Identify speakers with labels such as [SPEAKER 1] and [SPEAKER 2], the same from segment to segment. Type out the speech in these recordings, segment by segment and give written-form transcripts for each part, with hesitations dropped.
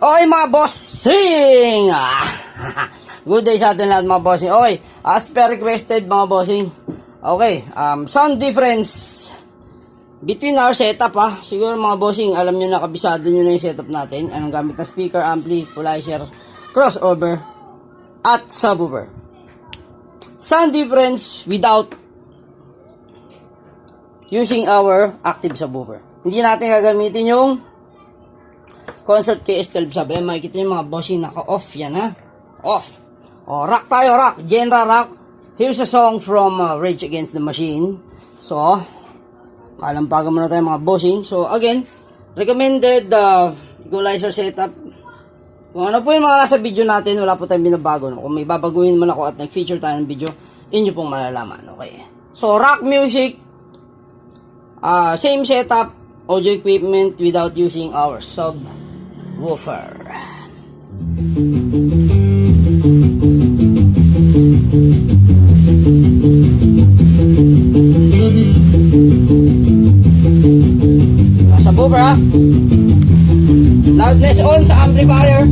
[SPEAKER 1] Okay mga bossing! Good day sa atin lahat mga bossing. Okay, as per requested mga bossing. Okay, sound difference between our setup Siguro mga bossing, alam nyo na, kabisado nyo na yung setup natin. Anong gamit na speaker, ampli, equalizer, crossover, at subwoofer. Sound difference without using our active subwoofer. Hindi natin gagamitin yung Concert KS12 sub. Makikita nyo mga bossing, naka-off yan Off. O, rock tayo, rock. Genre rock. Here's a song from Rage Against the Machine. So, kalampagan muna tayo mga bossing. So, again, recommended equalizer setup. Kung ano po yung mga nasa video natin, wala po tayong binabago. Kung may babaguhin man ako at nag-feature tayo ng video, inyo pong malalaman. Okay. So, rock music. Same setup. Audio equipment without using our subwoofer. Subwoofer Loudness on sa amplifier.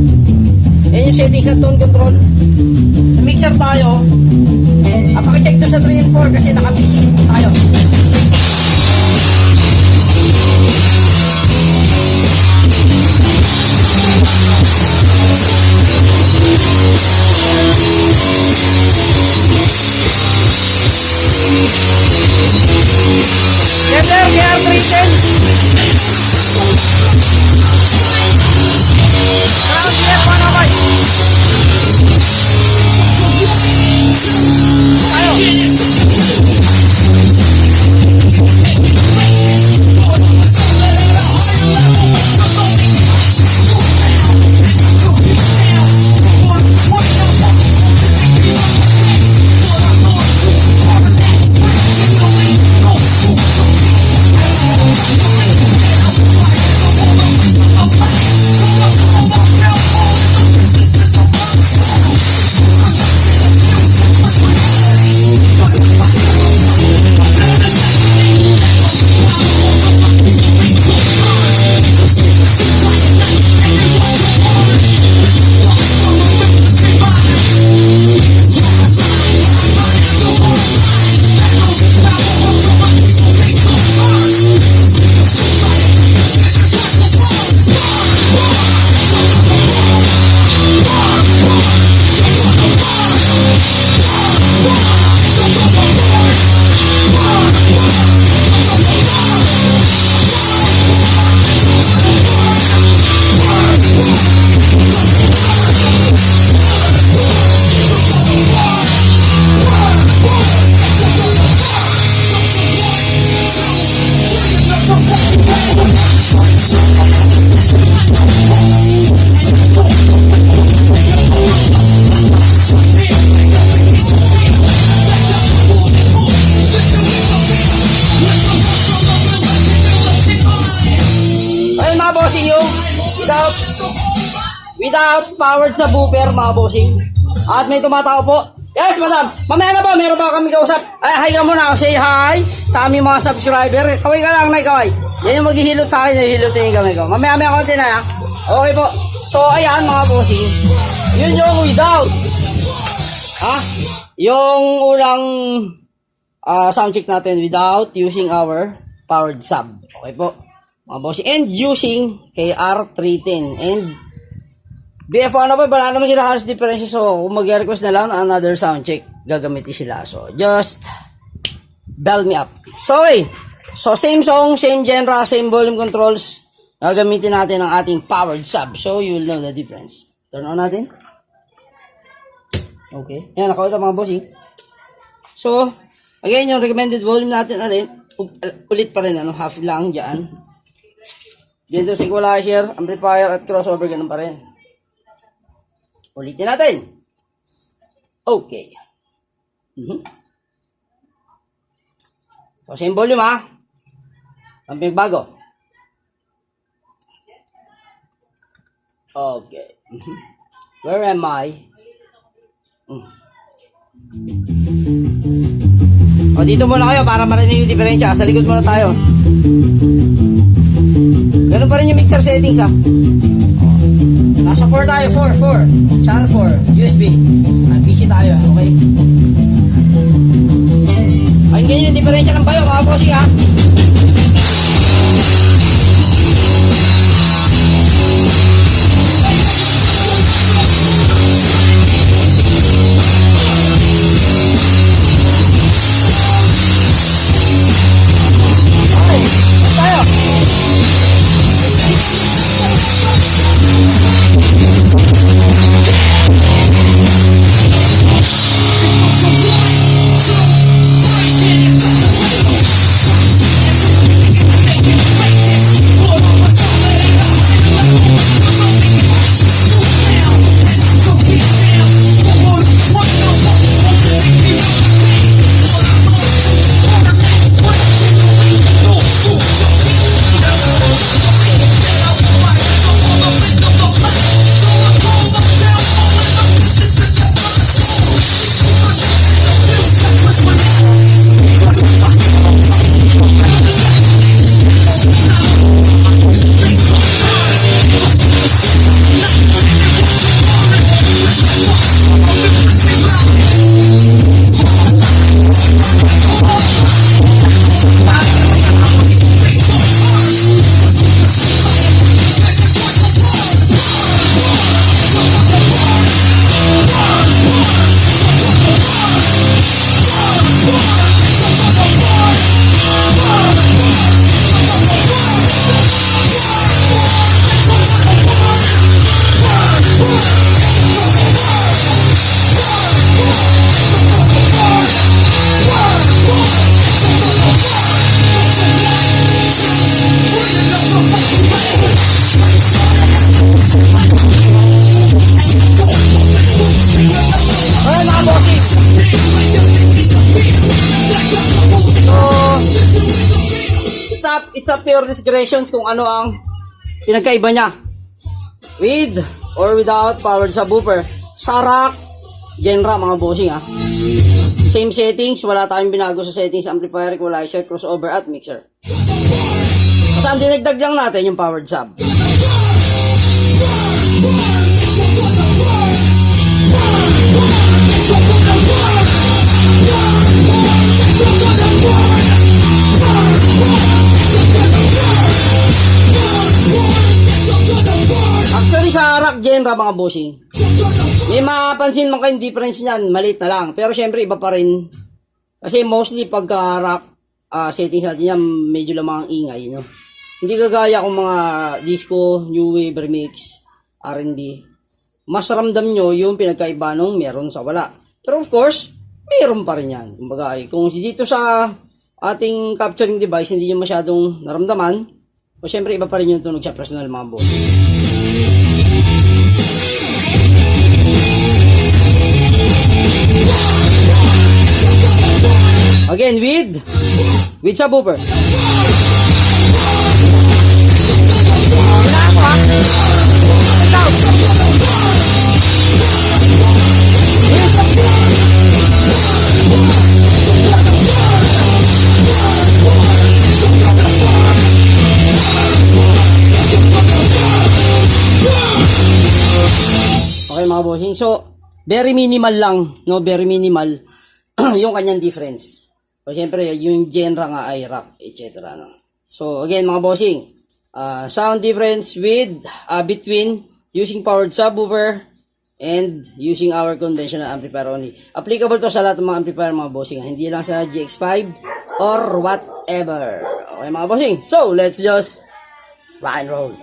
[SPEAKER 1] Yan yung settings sa tone control. Sa mixer tayo. Pakicheck to sa 3 and 4 kasi naka-busy tayo. Without powered subwoofer mga bossing. At may tumatao po. Yes madam, mamaya na po, meron ba kami kausap? Ay, hi ka muna, say hi sa aming mga subscriber. Kaway ka lang, Nay, kaway. Yan yung maghihilot sa akin, hihilotin yung kamay ko. Mamaya konti na Okay po. So ayan mga bossing, yun yung without yung unang sound check natin without using our powered sub. Okay po mga bossing, and using KR310 and BF1 wala naman sila halos difference. So kung mag-request na lang another sound check, gagamitin sila. So just bell me up. So okay, so same song, same genre, same volume controls, gagamitin natin ang ating powered sub. So you'll know the difference. Turn on natin. Okay, yan, nakauta mga bossing. So again, yung recommended volume natin ulit pa rin, half lang dyan. Dito sa equalizer, amplifier at crossover, ganun pa rin. Ulitin natin. Okay. So, same volume ang pinagbago. Okay. Where am I? O, dito muna kayo para marinig yung diferensya. Sa likod muna tayo. Ganun pa rin yung mixer settings, ha. O, Nasa 4 tayo, 4. Channel 4, USB. PC tayo, okay? Ayun ganyan yung diferensya ng bayo, mga bossing ha. It's up to your discretion kung ano ang pinagkaiba niya with or without powered subwoofer sa rock genre, mga bossing ha. Same settings, wala tayong binago sa settings, amplifier, equalizer, crossover at mixer. Saan dinagdag lang natin yung powered sub. Actually sa rock genre, mga bossing, may mapansin man kayong difference niyan, maliit na lang. Pero syempre iba pa rin. Kasi mostly pagka rock settings natin yan, medyo lamang ang ingay, no? Hindi kagaya kung mga disco, new wave, remix, R&B. Mas ramdam nyo yung pinagkaiba nung meron sa wala. Pero of course, meron pa rin yan. Kumbaga, kung dito sa ating capturing device, hindi nyo masyadong naramdaman, o syempre iba pa rin yung tunog sa personal, mga boss. Again, with subwoofer. Okay, mga bossing. So, very minimal lang, no? Very minimal yung kanyang difference. So, siyempre, yung genre nga ay rock, etc. No? So, again, mga bossing, sound difference between using powered subwoofer and using our conventional amplifier only. Applicable to sa lahat ng mga amplifier, mga bossing. Hindi lang sa GX5 or whatever. Okay, mga bossing. So, let's just rock and roll.